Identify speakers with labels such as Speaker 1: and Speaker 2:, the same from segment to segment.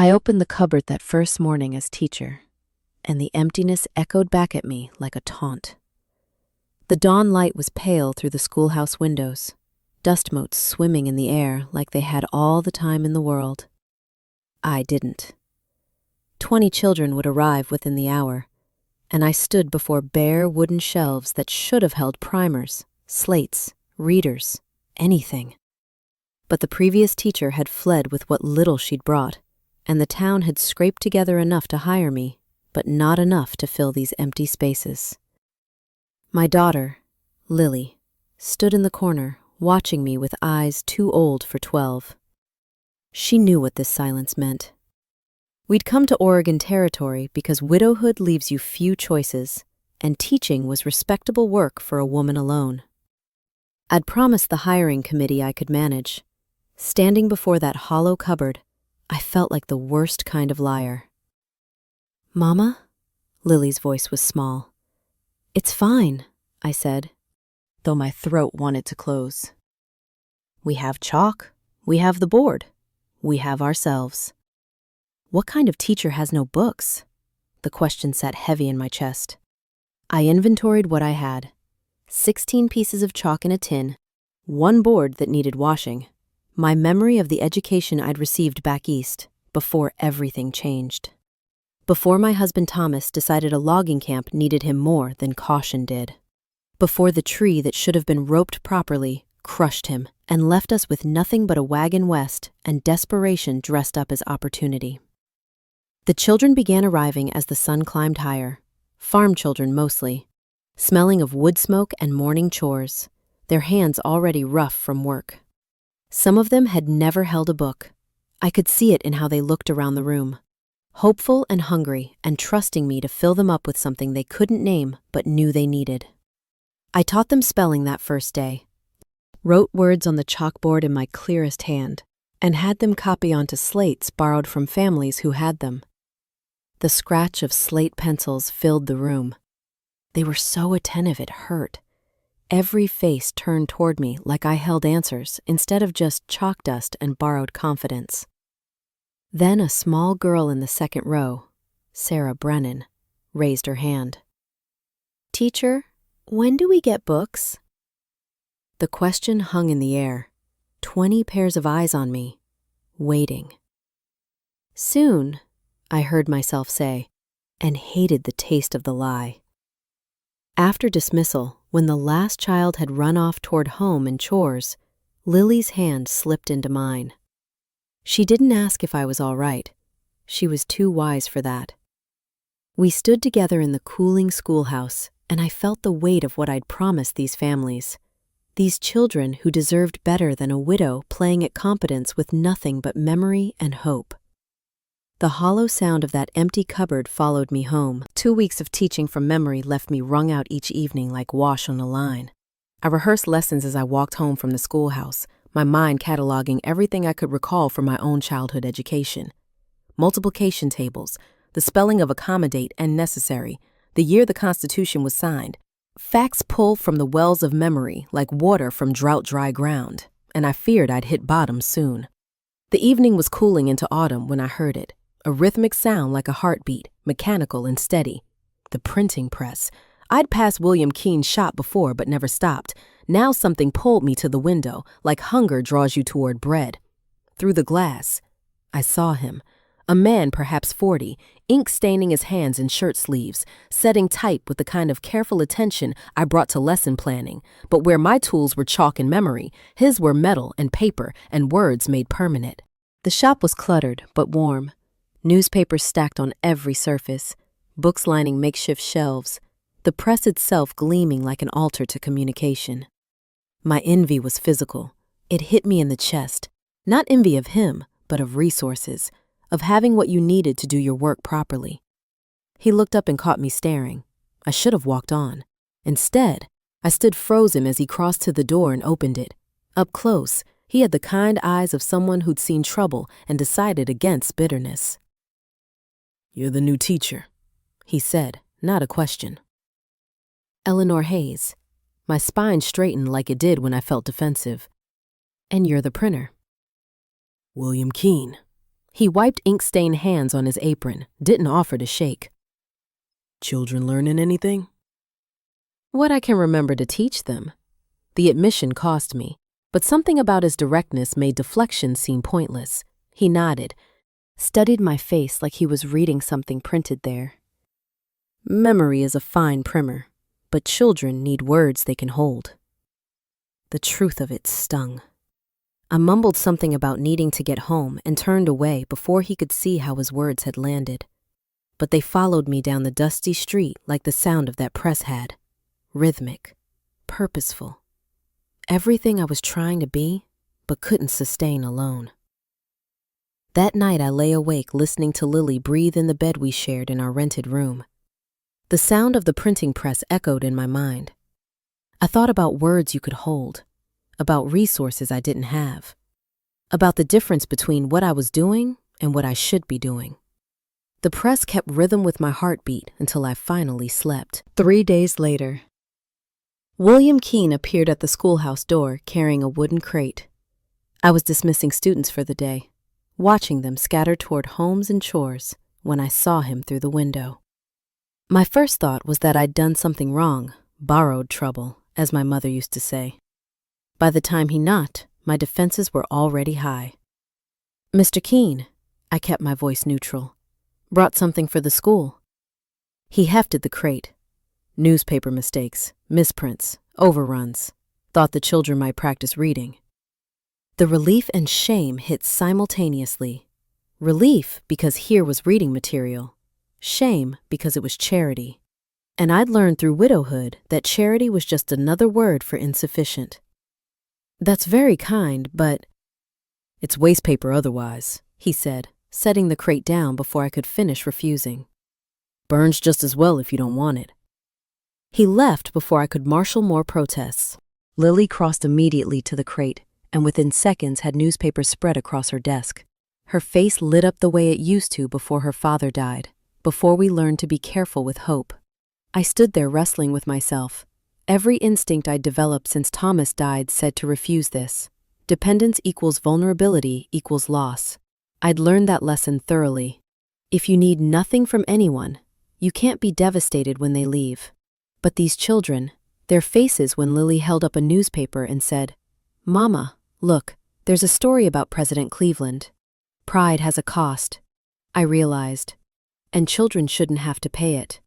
Speaker 1: I opened the cupboard that first morning as teacher, and the emptiness echoed back at me like a taunt. The dawn light was pale through the schoolhouse windows, dust motes swimming in the air like they had all the time in the world. I didn't. 20 children would arrive within the hour, and I stood before bare wooden shelves that should have held primers, slates, readers, anything. But the previous teacher had fled with what little she'd brought, and the town had scraped together enough to hire me, but not enough to fill these empty spaces. My daughter, Lily, stood in the corner, watching me with eyes too old for 12. She knew what this silence meant. We'd come to Oregon Territory because widowhood leaves you few choices, and teaching was respectable work for a woman alone. I'd promised the hiring committee I could manage. Standing before that hollow cupboard, I felt like the worst kind of liar. "Mama?" Lily's voice was small. "It's fine," I said, though my throat wanted to close. "We have chalk. We have the board. We have ourselves." What kind of teacher has no books? The question sat heavy in my chest. I inventoried what I had. 16 pieces of chalk in a tin, 1 board that needed washing, my memory of the education I'd received back east, before everything changed. Before my husband Thomas decided a logging camp needed him more than caution did. Before the tree that should have been roped properly crushed him and left us with nothing but a wagon west and desperation dressed up as opportunity. The children began arriving as the sun climbed higher, farm children mostly, smelling of wood smoke and morning chores, their hands already rough from work. Some of them had never held a book. I could see it in how they looked around the room, hopeful and hungry and trusting me to fill them up with something they couldn't name but knew they needed. I taught them spelling that first day, wrote words on the chalkboard in my clearest hand, and had them copy onto slates borrowed from families who had them. The scratch of slate pencils filled the room. They were so attentive it hurt. Every face turned toward me like I held answers instead of just chalk dust and borrowed confidence. Then a small girl in the second row, Sarah Brennan, raised her hand. "Teacher, when do we get books?" The question hung in the air, 20 pairs of eyes on me, waiting. "Soon," I heard myself say, and hated the taste of the lie. After dismissal, when the last child had run off toward home and chores, Lily's hand slipped into mine. She didn't ask if I was all right. She was too wise for that. We stood together in the cooling schoolhouse, and I felt the weight of what I'd promised these families. These children who deserved better than a widow playing at competence with nothing but memory and hope. The hollow sound of that empty cupboard followed me home. 2 weeks of teaching from memory left me wrung out each evening like wash on a line. I rehearsed lessons as I walked home from the schoolhouse, my mind cataloging everything I could recall from my own childhood education. Multiplication tables, the spelling of accommodate and necessary, the year the Constitution was signed. Facts pulled from the wells of memory like water from drought-dry ground, and I feared I'd hit bottom soon. The evening was cooling into autumn when I heard it. A rhythmic sound like a heartbeat, mechanical and steady. The printing press. I'd passed William Keene's shop before but never stopped. Now something pulled me to the window, like hunger draws you toward bread. Through the glass, I saw him. A man perhaps 40, ink staining his hands in shirt sleeves, setting type with the kind of careful attention I brought to lesson planning. But where my tools were chalk and memory, his were metal and paper and words made permanent. The shop was cluttered but warm. Newspapers stacked on every surface, books lining makeshift shelves, the press itself gleaming like an altar to communication. My envy was physical. It hit me in the chest. Not envy of him, but of resources, of having what you needed to do your work properly. He looked up and caught me staring. I should have walked on. Instead, I stood frozen as he crossed to the door and opened it. Up close, he had the kind eyes of someone who'd seen trouble and decided against bitterness. "You're the new teacher," he said, not a question. Eleanor Hayes. My spine straightened like it did when I felt defensive. "And you're the printer." "William Keene," He wiped ink-stained hands on his apron, didn't offer to shake.
Speaker 2: Children learning anything?
Speaker 1: What I can remember to teach them. The admission cost me, but something about his directness made deflection seem pointless. He nodded, studied my face like he was reading something printed there. Memory is a fine primer, but children need words they can hold. The truth of it stung. I mumbled something about needing to get home and turned away before he could see how his words had landed. But they followed me down the dusty street like the sound of that press had. Rhythmic, purposeful. Everything I was trying to be, but couldn't sustain alone. That night I lay awake listening to Lily breathe in the bed we shared in our rented room. The sound of the printing press echoed in my mind. I thought about words you could hold, about resources I didn't have, about the difference between what I was doing and what I should be doing. The press kept rhythm with my heartbeat until I finally slept. 3 days later, William Keene appeared at the schoolhouse door carrying a wooden crate. I was dismissing students for the day, watching them scatter toward homes and chores when I saw him through the window. My first thought was that I'd done something wrong, borrowed trouble, as my mother used to say. By the time he knocked, my defenses were already high. Mr. Keene, I kept my voice neutral, brought something for the school. He hefted the crate. Newspaper mistakes, misprints, overruns. Thought the children might practice reading. The relief and shame hit simultaneously. Relief because here was reading material. Shame because it was charity. And I'd learned through widowhood that charity was just another word for insufficient. That's very kind, but it's waste paper otherwise, he said, setting the crate down before I could finish refusing. Burns just as well if you don't want it. He left before I could marshal more protests. Lily crossed immediately to the crate, and within seconds had newspapers spread across her desk. Her face lit up the way it used to before her father died, before we learned to be careful with hope. I stood there wrestling with myself. Every instinct I'd developed since Thomas died said to refuse this. Dependence equals vulnerability equals loss. I'd learned that lesson thoroughly. If you need nothing from anyone, you can't be devastated when they leave. But these children, their faces when Lily held up a newspaper and said, "Mama, look, there's a story about President Cleveland. Pride has a cost," I realized, and children shouldn't have to pay it.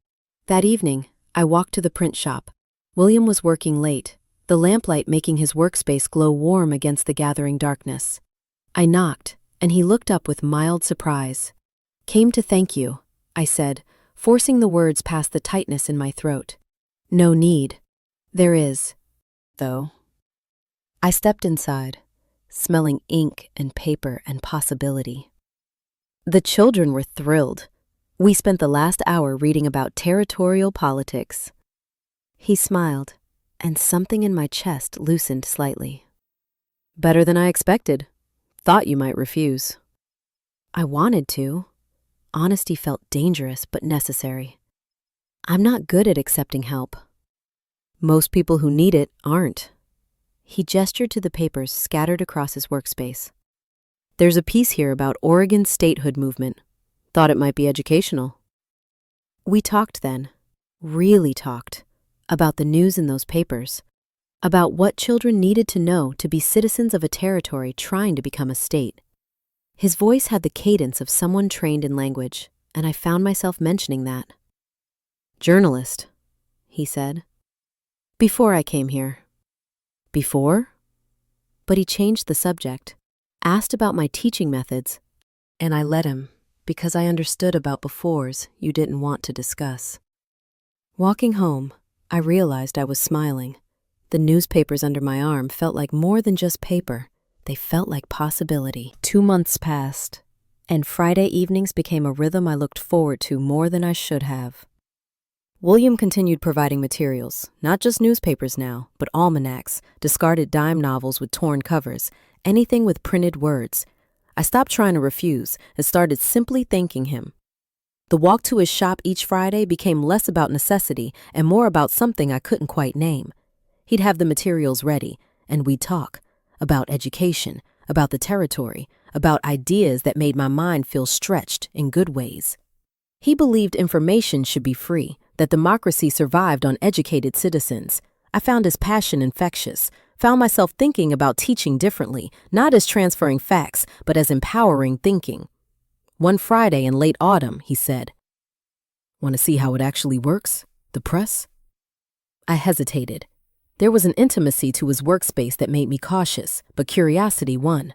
Speaker 1: That evening, I walked to the print shop. William was working late, the lamplight making his workspace glow warm against the gathering darkness. I knocked, and he looked up with mild surprise. "Came to thank you," I said, forcing the words past the tightness in my throat. "No need. There is, though." I stepped inside, smelling ink and paper and possibility. The children were thrilled. We spent the last hour reading about territorial politics. He smiled, and something in my chest loosened slightly. "Better than I expected. Thought you might refuse." I wanted to. Honesty felt dangerous but necessary. I'm not good at accepting help. Most people who need it aren't. He gestured to the papers scattered across his workspace. "There's a piece here about Oregon's statehood movement. Thought it might be educational." We talked then, really talked, about the news in those papers, about what children needed to know to be citizens of a territory trying to become a state. His voice had the cadence of someone trained in language, and I found myself mentioning that. "Journalist," he said. "Before I came here." "Before?" But he changed the subject, asked about my teaching methods, and I let him, because I understood about befores you didn't want to discuss. Walking home, I realized I was smiling. The newspapers under my arm felt like more than just paper. They felt like possibility. 2 months passed, and Friday evenings became a rhythm I looked forward to more than I should have. William continued providing materials, not just newspapers now, but almanacs, discarded dime novels with torn covers, anything with printed words. I stopped trying to refuse and started simply thanking him. The walk to his shop each Friday became less about necessity and more about something I couldn't quite name. He'd have the materials ready, and we'd talk about education, about the territory,
Speaker 2: about ideas that made my mind feel stretched in good ways. He believed information should be free, that democracy survived on educated citizens. I found his passion infectious, found myself thinking about teaching differently, not as transferring facts, but as empowering thinking. One Friday in late autumn, he said, "Want to see how it actually works? The press?" I hesitated. There was an intimacy to his workspace that made me cautious, but curiosity won.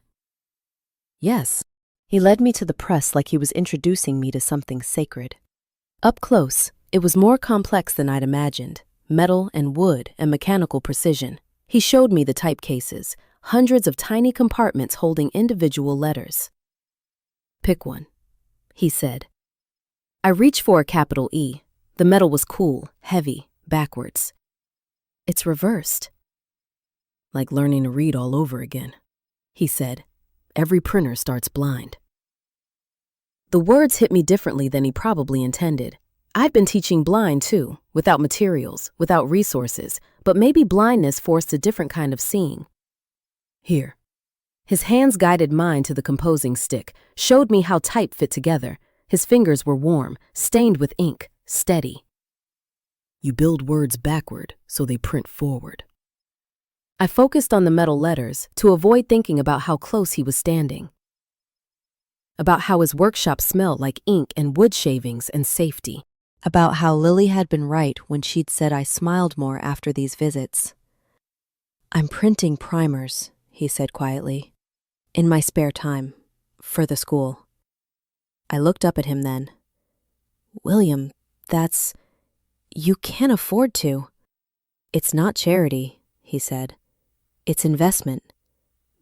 Speaker 1: Yes. He led me to the press like he was introducing me to something sacred. Up close, it was more complex than I'd imagined. Metal and wood and mechanical precision. He showed me the type cases, hundreds of tiny compartments holding individual letters. "Pick one," he said. I reached for a capital E. The metal was cool, heavy, backwards. "It's reversed."
Speaker 2: "Like learning to read all over again," he said. "Every printer starts blind." The words hit me differently than he probably intended. I'd been teaching blind too, without materials, without resources, but maybe blindness forced a different kind of seeing. "Here." His hands guided mine to the composing stick, showed me how type fit together. His fingers were warm, stained with ink, steady. "You build words backward, so they print forward." I focused on the metal letters to avoid thinking about how close he was standing, about how his workshop smelled like ink and wood shavings and safety,
Speaker 1: About how Lily had been right when she'd said I smiled more after these visits. "I'm printing primers," he said quietly, "in my spare time, for the school." I looked up at him then. "William, you can't afford to." "It's not charity," he said. "It's investment.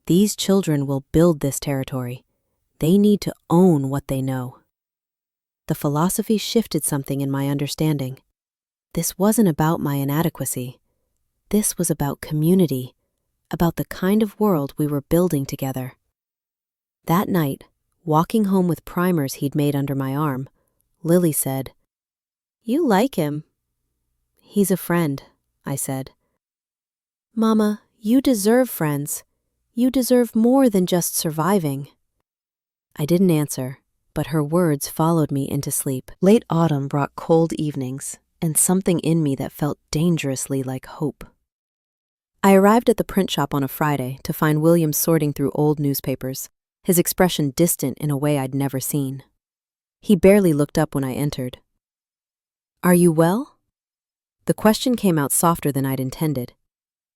Speaker 1: These children will build this territory. They need to own what they know." The philosophy shifted something in my understanding. This wasn't about my inadequacy. This was about community, about the kind of world we were building together. That night, walking home with primers he'd made under my arm, Lily said, "You like him." "He's a friend," I said. "Mama, you deserve friends. You deserve more than just surviving." I didn't answer, but her words followed me into sleep. Late autumn brought cold evenings and something in me that felt dangerously like hope. I arrived at the print shop on a Friday to find William sorting through old newspapers, his expression distant in a way I'd never seen. He barely looked up when I entered. "Are you well?" The question came out softer than I'd intended.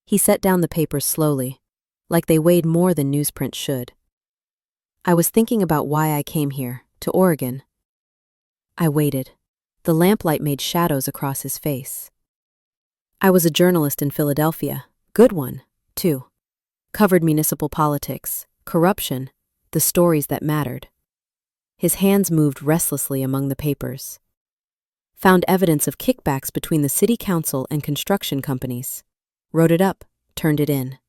Speaker 1: He set down the papers slowly, like they weighed more than newsprint should. "I was thinking about why I came here, to Oregon." I waited. The lamplight made shadows across his face. "I was a journalist in Philadelphia, good one, too. Covered municipal politics, corruption, the stories that mattered." His hands moved restlessly among the papers. "Found evidence of kickbacks between the city council and construction companies. Wrote it up, turned it in.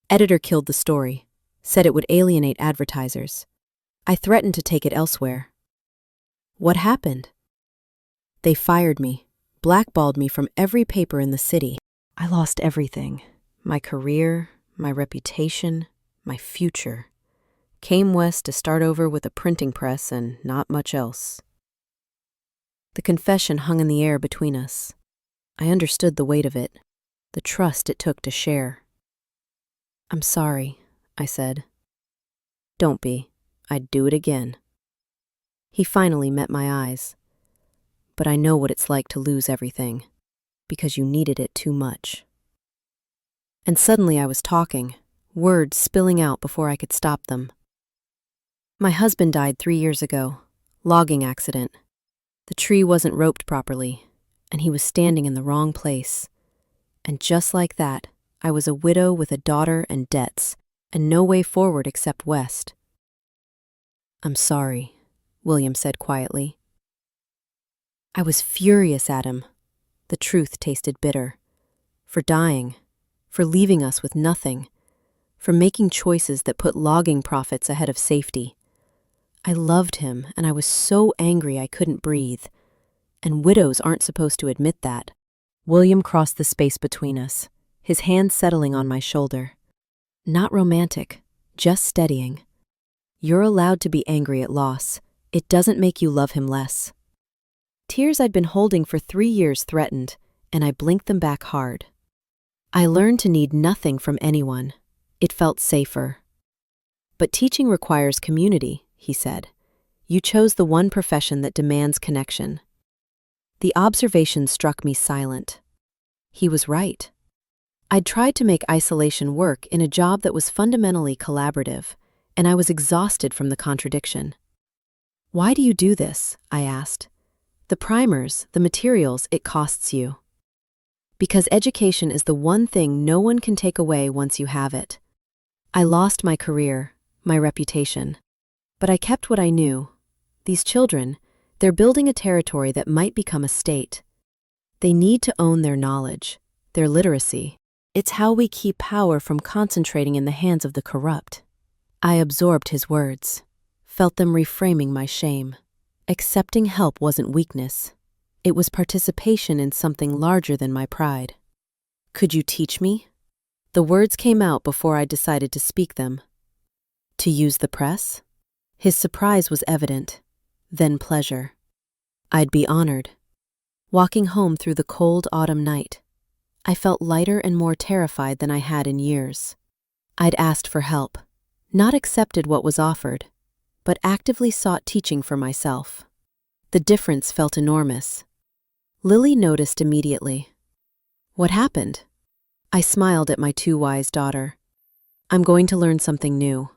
Speaker 1: Editor killed the story, said it would alienate advertisers. I threatened to take it elsewhere." "What happened?" "They fired me, blackballed me from every paper in the city. I lost everything. My career, my reputation, my future. Came west to start over with a printing press and not much else." The confession hung in the air between us. I understood the weight of it, the trust it took to share. "I'm sorry," I said. "Don't be. I'd do it again." He finally met my eyes. "But I know what it's like to lose everything, because you needed it too much." And suddenly I was talking, words spilling out before I could stop them. "My husband died 3 years ago, logging accident. The tree wasn't roped properly, and he was standing in the wrong place. And just like that, I was a widow with a daughter and debts, and no way forward except west." "I'm sorry," William said quietly. I was furious at him. The truth tasted bitter. For dying, for leaving us with nothing, for making choices that put logging profits ahead of safety. I loved him, and I was so angry I couldn't breathe. And widows aren't supposed to admit that. William crossed the space between us, his hand settling on my shoulder. Not romantic, just steadying. You're allowed to be angry at loss. It doesn't make you love him less. Tears I'd been holding for 3 years threatened, and I blinked them back hard. I learned to need nothing from anyone. It felt safer. But teaching requires community, he said. You chose the one profession that demands connection. The observation struck me silent. He was right. I'd tried to make isolation work in a job that was fundamentally collaborative, and I was exhausted from the contradiction. Why do you do this? I asked. The primers, the materials, it costs you. Because education is the one thing no one can take away once you have it. I lost my career, my reputation. But I kept what I knew. These children, they're building a territory that might become a state. They need to own their knowledge, their literacy. It's how we keep power from concentrating in the hands of the corrupt. I absorbed his words, felt them reframing my shame. Accepting help wasn't weakness. It was participation in something larger than my pride. Could you teach me? The words came out before I decided to speak them. To use the press? His surprise was evident, then pleasure. I'd be honored. Walking home through the cold autumn night, I felt lighter and more terrified than I had in years. I'd asked for help, not accepted what was offered, but actively sought teaching for myself. The difference felt enormous. Lily noticed immediately. What happened? I smiled at my too wise daughter. I'm going to learn something new.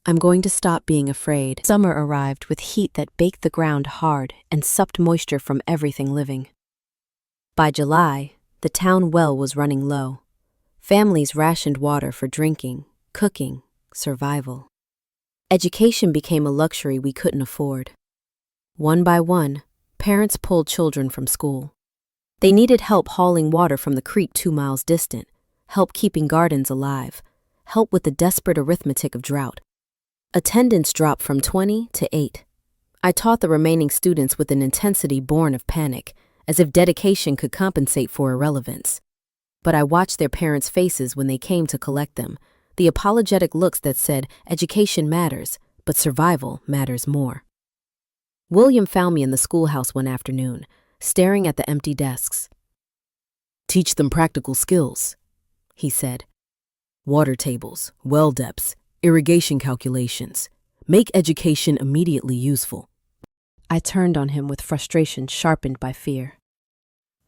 Speaker 1: I'm going to stop being afraid. Summer arrived with heat that baked the ground hard and sucked moisture from everything living. By July, the town well was running low. Families rationed water for drinking, cooking, survival. Education became a luxury we couldn't afford. One by one, parents pulled children from school. They needed help hauling water from the creek 2 miles distant, help keeping gardens alive, help with the desperate arithmetic of drought. Attendance dropped from 20 to 8. I taught the remaining students with an intensity born of panic, as if dedication could compensate for irrelevance. But I watched their parents' faces when they came to collect them, the apologetic looks that said, education matters, but survival matters more. William found me in the schoolhouse one afternoon, staring at the empty desks. Teach them practical skills, he said. Water tables, well depths, irrigation calculations. Make education immediately useful. I turned on him with frustration sharpened by fear.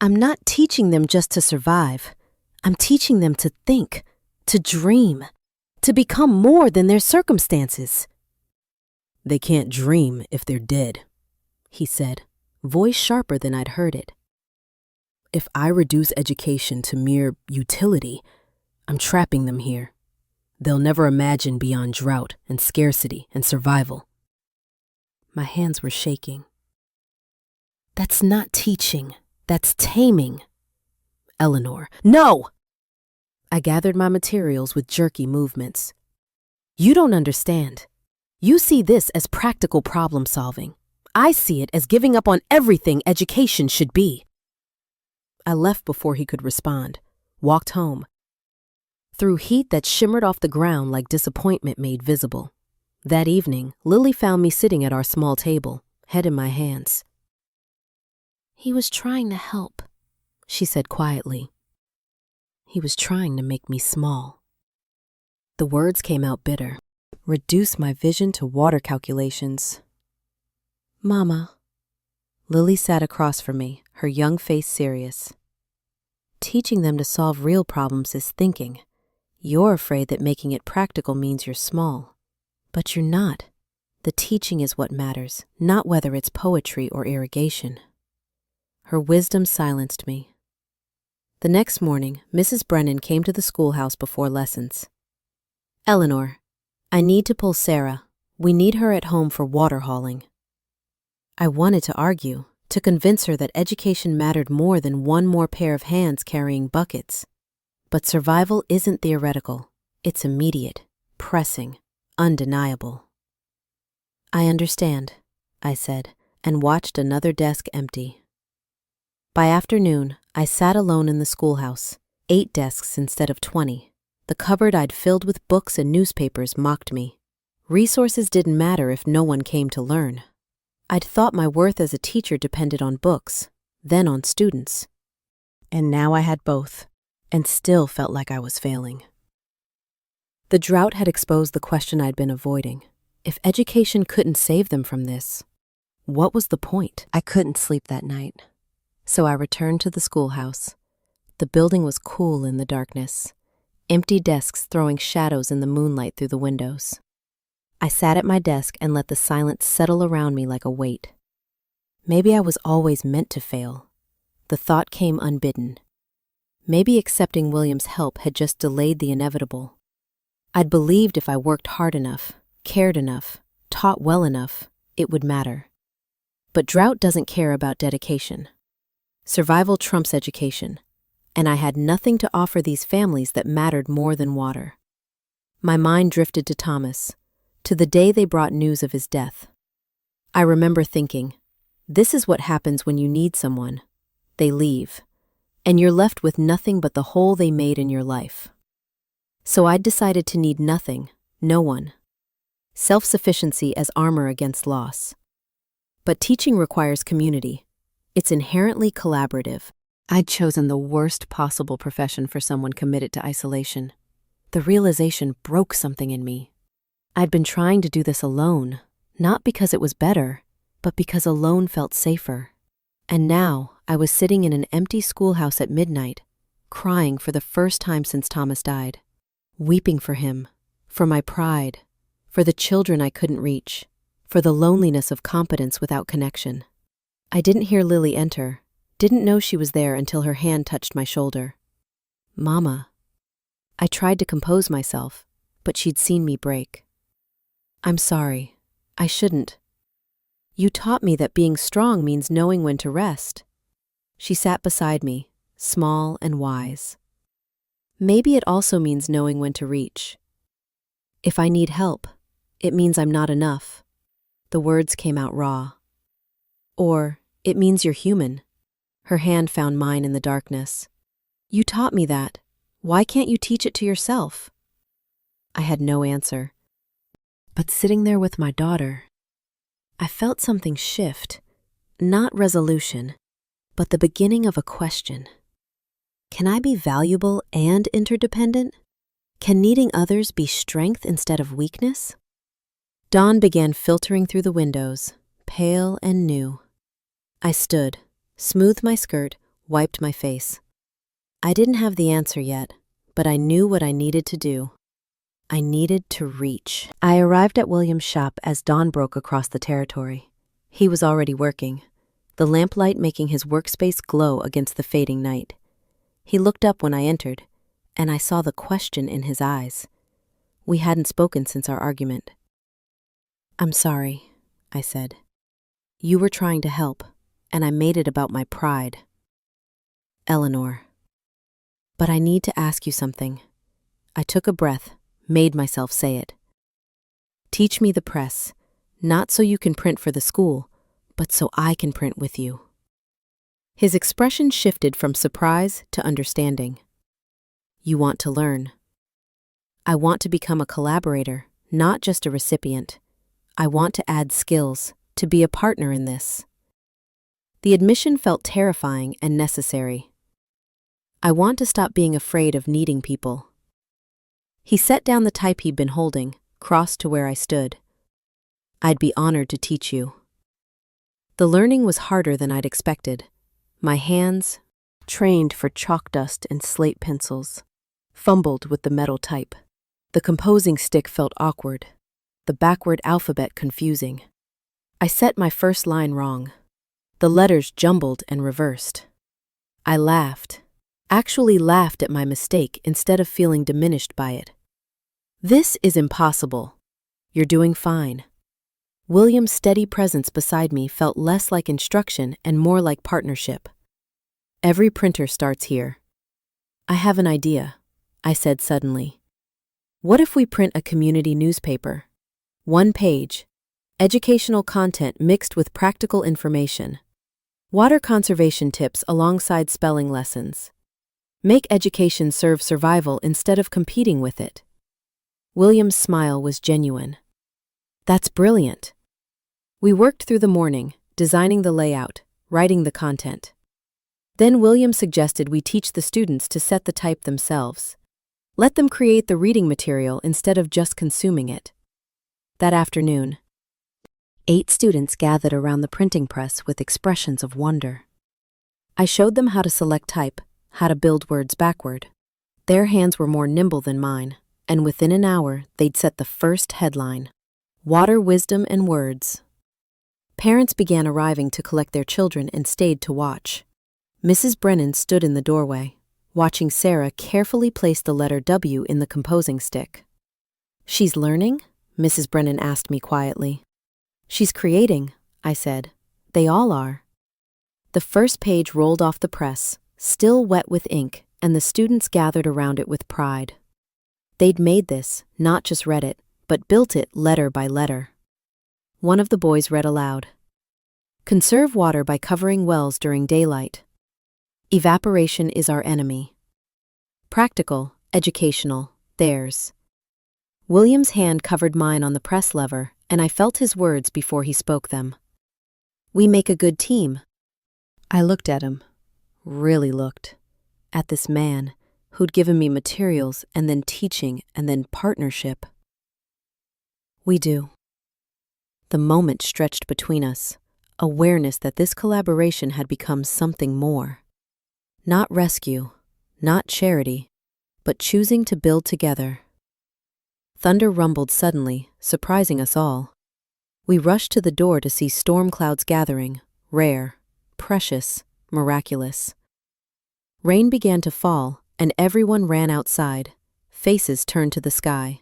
Speaker 1: I'm not teaching them just to survive. I'm teaching them to think, to dream, to become more than their circumstances. They can't dream if they're dead, he said, voice sharper than I'd heard it. If I reduce education to mere utility, I'm trapping them here. They'll never imagine beyond drought and scarcity and survival. My hands were shaking. That's not teaching. That's taming. Eleanor, no! I gathered my materials with jerky movements. You don't understand. You see this as practical problem solving. I see it as giving up on everything education should be. I left before he could respond, walked home. Through heat that shimmered off the ground like disappointment made visible. That evening, Lily found me sitting at our small table, head in my hands. He was trying to help, she said quietly. He was trying to make me small. The words came out bitter. Reduce my vision to water calculations. Mama. Lily sat across from me, her young face serious. Teaching them to solve real problems is thinking. You're afraid that making it practical means you're small. But you're not. The teaching is what matters, not whether it's poetry or irrigation. Her wisdom silenced me. The next morning, Mrs. Brennan came to the schoolhouse before lessons. Eleanor, I need to pull Sarah. We need her at home for water hauling. I wanted to argue, to convince her that education mattered more than one more pair of hands carrying buckets. But survival isn't theoretical. It's immediate, pressing, undeniable. I understand, I said, and watched another desk empty. By afternoon, I sat alone in the schoolhouse, 8 desks instead of 20. The cupboard I'd filled with books and newspapers mocked me. Resources didn't matter if no one came to learn. I'd thought my worth as a teacher depended on books, then on students. And now I had both, and still felt like I was failing. The drought had exposed the question I'd been avoiding. If education couldn't save them from this, what was the point? I couldn't sleep that night, so I returned to the schoolhouse. The building was cool in the darkness, empty desks throwing shadows in the moonlight through the windows. I sat at my desk and let the silence settle around me like a weight. Maybe I was always meant to fail. The thought came unbidden. Maybe accepting William's help had just delayed the inevitable. I'd believed if I worked hard enough, cared enough, taught well enough, it would matter. But drought doesn't care about dedication. Survival trumps education, and I had nothing to offer these families that mattered more than water. My mind drifted to Thomas, to the day they brought news of his death. I remember thinking, this is what happens when you need someone. They leave, and you're left with nothing but the hole they made in your life. So I'd decided to need nothing, no one. Self-sufficiency as armor against loss. But teaching requires community. It's inherently collaborative. I'd chosen the worst possible profession for someone committed to isolation. The realization broke something in me. I'd been trying to do this alone, not because it was better, but because alone felt safer. And now I was sitting in an empty schoolhouse at midnight, crying for the first time since Thomas died, weeping for him, for my pride, for the children I couldn't reach, for the loneliness of competence without connection. I didn't hear Lily enter, didn't know she was there until her hand touched my shoulder. Mama. I tried to compose myself, but she'd seen me break. I'm sorry. I shouldn't. You taught me that being strong means knowing when to rest. She sat beside me, small and wise. Maybe it also means knowing when to reach. If I need help, it means I'm not enough. The words came out raw. Or, it means you're human. Her hand found mine in the darkness. You taught me that. Why can't you teach it to yourself? I had no answer. But sitting there with my daughter, I felt something shift, not resolution, but the beginning of a question. Can I be valuable and interdependent? Can needing others be strength instead of weakness? Dawn began filtering through the windows, pale and new. I stood, smoothed my skirt, wiped my face. I didn't have the answer yet, but I knew what I needed to do. I needed to reach. I arrived at William's shop as dawn broke across the territory. He was already working, the lamplight making his workspace glow against the fading night. He looked up when I entered, and I saw the question in his eyes. We hadn't spoken since our argument. I'm sorry, I said. You were trying to help, and I made it about my pride. Eleanor. But I need to ask you something. I took a breath, made myself say it. Teach me the press, not so you can print for the school, but so I can print with you. His expression shifted from surprise to understanding. You want to learn. I want to become a collaborator, not just a recipient. I want to add skills, to be a partner in this. The admission felt terrifying and necessary. I want to stop being afraid of needing people. He set down the type he'd been holding, crossed to where I stood. I'd be honored to teach you. The learning was harder than I'd expected. My hands, trained for chalk dust and slate pencils, fumbled with the metal type. The composing stick felt awkward, the backward alphabet confusing. I set my first line wrong. The letters jumbled and reversed. I laughed, actually laughed at my mistake instead of feeling diminished by it. This is impossible. You're doing fine. William's steady presence beside me felt less like instruction and more like partnership. Every printer starts here. I have an idea, I said suddenly. What if we print a community newspaper? 1 page, educational content mixed with practical information. Water conservation tips alongside spelling lessons. Make education serve survival instead of competing with it. William's smile was genuine. That's brilliant. We worked through the morning, designing the layout, writing the content. Then William suggested we teach the students to set the type themselves. Let them create the reading material instead of just consuming it. That afternoon, 8 students gathered around the printing press with expressions of wonder. I showed them how to select type, how to build words backward. Their hands were more nimble than mine, and within an hour they'd set the first headline, Water, Wisdom, and Words. Parents began arriving to collect their children and stayed to watch. Mrs. Brennan stood in the doorway, watching Sarah carefully place the letter W in the composing stick. "She's learning?" Mrs. Brennan asked me quietly. "She's creating," I said. "They all are." The first page rolled off the press, still wet with ink, and the students gathered around it with pride. They'd made this, not just read it, but built it letter by letter. One of the boys read aloud. "Conserve water by covering wells during daylight. Evaporation is our enemy. Practical, educational, theirs." William's hand covered mine on the press lever, and I felt his words before he spoke them. "We make a good team." I looked at him, really looked, at this man who'd given me materials and then teaching and then partnership. "We do." The moment stretched between us, awareness that this collaboration had become something more. Not rescue, not charity, but choosing to build together. Thunder rumbled suddenly, surprising us all. We rushed to the door to see storm clouds gathering, rare, precious, miraculous. Rain began to fall, and everyone ran outside, faces turned to the sky.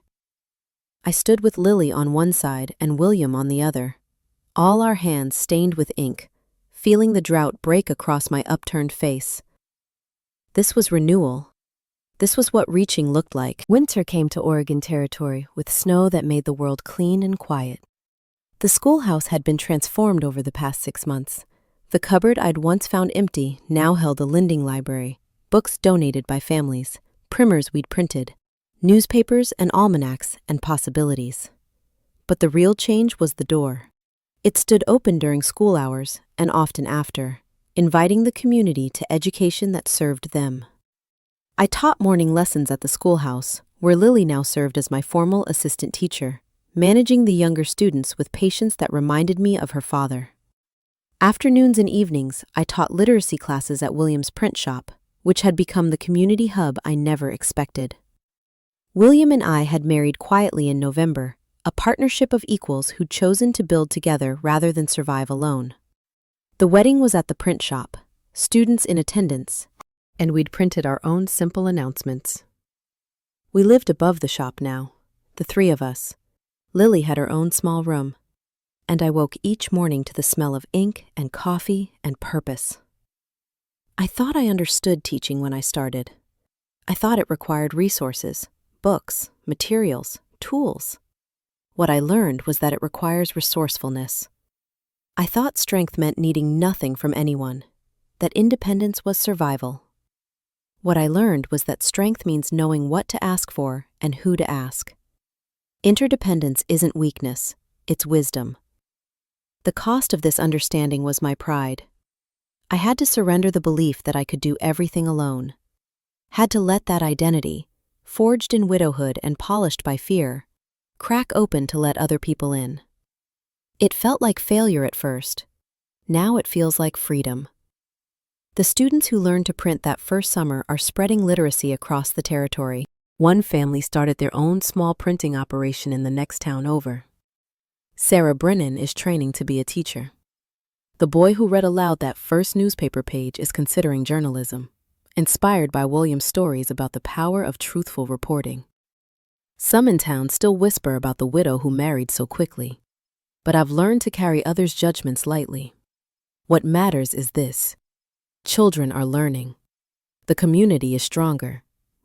Speaker 1: I stood with Lily on one side and William on the other, all our hands stained with ink, feeling the drought break across my upturned face. This was renewal. This was what reaching looked like. Winter came to Oregon Territory with snow that made the world clean and quiet. The schoolhouse had been transformed over the past 6 months. The cupboard I'd once found empty now held a lending library, books donated by families, primers we'd printed, newspapers and almanacs and possibilities. But the real change was the door. It stood open during school hours and often after, inviting the community to education that served them. I taught morning lessons at the schoolhouse, where Lily now served as my formal assistant teacher, managing the younger students with patience that reminded me of her father. Afternoons and evenings, I taught literacy classes at William's print shop, which had become the community hub I never expected. William and I had married quietly in November, a partnership of equals who'd chosen to build together rather than survive alone. The wedding was at the print shop, students in attendance, and we'd printed our own simple announcements. We lived above the shop now, the 3 of us. Lily had her own small room, and I woke each morning to the smell of ink and coffee and purpose. I thought I understood teaching when I started. I thought it required resources, books, materials, tools. What I learned was that it requires resourcefulness. I thought strength meant needing nothing from anyone, that independence was survival. What I learned was that strength means knowing what to ask for and who to ask. Interdependence isn't weakness, it's wisdom. The cost of this understanding was my pride. I had to surrender the belief that I could do everything alone. Had to let that identity, forged in widowhood and polished by fear, crack open to let other people in. It felt like failure at first. Now it feels like freedom. The students who learned to print that first summer are spreading literacy across the territory. One family started their own small printing operation in the next town over. Sarah Brennan is training to be a teacher. The boy who read aloud that first newspaper page is considering journalism, inspired by William's stories about the power of truthful reporting. Some in town still whisper about the widow who married so quickly, but I've learned to carry others' judgments lightly. What matters is this: children are learning. The community is stronger,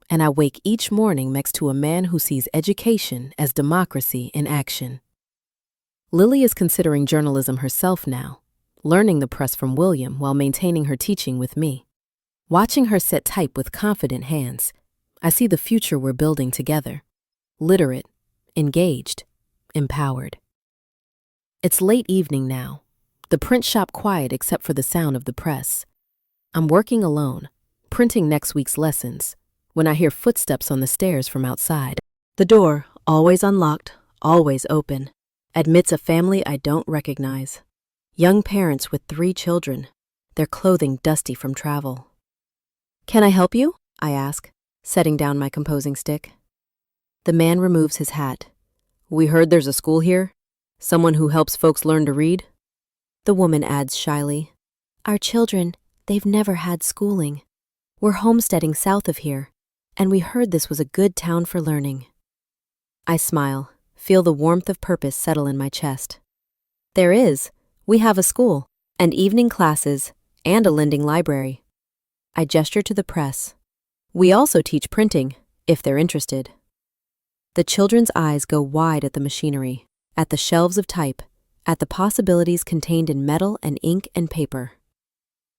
Speaker 1: and I wake each morning next to a man who sees education as democracy in action. Lily is considering journalism herself now, learning the press from William while maintaining her teaching with me. Watching her set type with confident hands, I see the future we're building together. Literate, engaged, empowered.
Speaker 2: It's late evening now. The print shop quiet except for the sound of the press. I'm working alone, printing next week's lessons, when I hear footsteps on the stairs from outside. The door, always unlocked, always open, admits a family I don't recognize. Young parents with 3 children, their clothing dusty from travel. "Can I help you?" I ask, setting down my composing stick. The man removes his hat. "We heard there's a school here? Someone who helps folks learn to read?" The woman adds shyly, "Our children, they've never had schooling. We're homesteading south of here, and we heard this was a good town for learning." I smile, feel the warmth of purpose settle in my chest. There is. We have a school, and evening classes, and a lending library. I gesture to the press. We also teach printing, if they're interested. The children's eyes go wide at the machinery, at the shelves of type, at the possibilities contained in metal and ink and paper.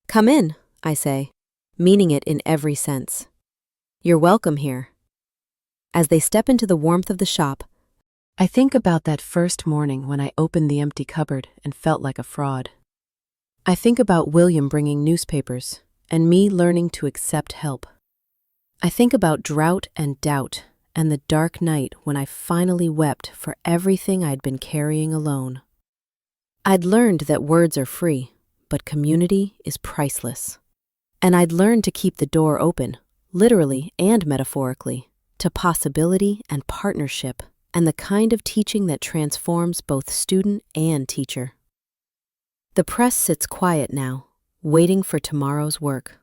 Speaker 2: "Come in," I say, meaning it in every sense. "You're welcome here." As they step into the warmth of the shop, I think about that first morning when I opened the empty cupboard and felt like a fraud. I think about William bringing newspapers and me learning to accept help. I think about drought and doubt and the dark night when I finally wept for everything I'd been carrying alone. I'd learned that words are free, but community is priceless. And I'd learned to keep the door open, literally and metaphorically, to possibility and partnership, and the kind of teaching that transforms both student and teacher. The press sits quiet now, waiting for tomorrow's work.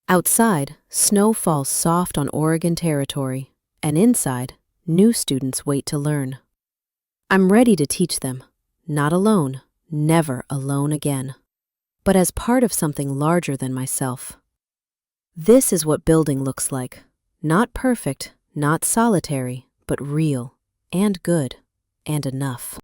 Speaker 2: Outside, snow falls soft on Oregon territory, and inside, new students wait to learn. I'm ready to teach them, not alone, never alone again, but as part of something larger than myself. This is what building looks like, not perfect, not solitary, but real, and good, and enough.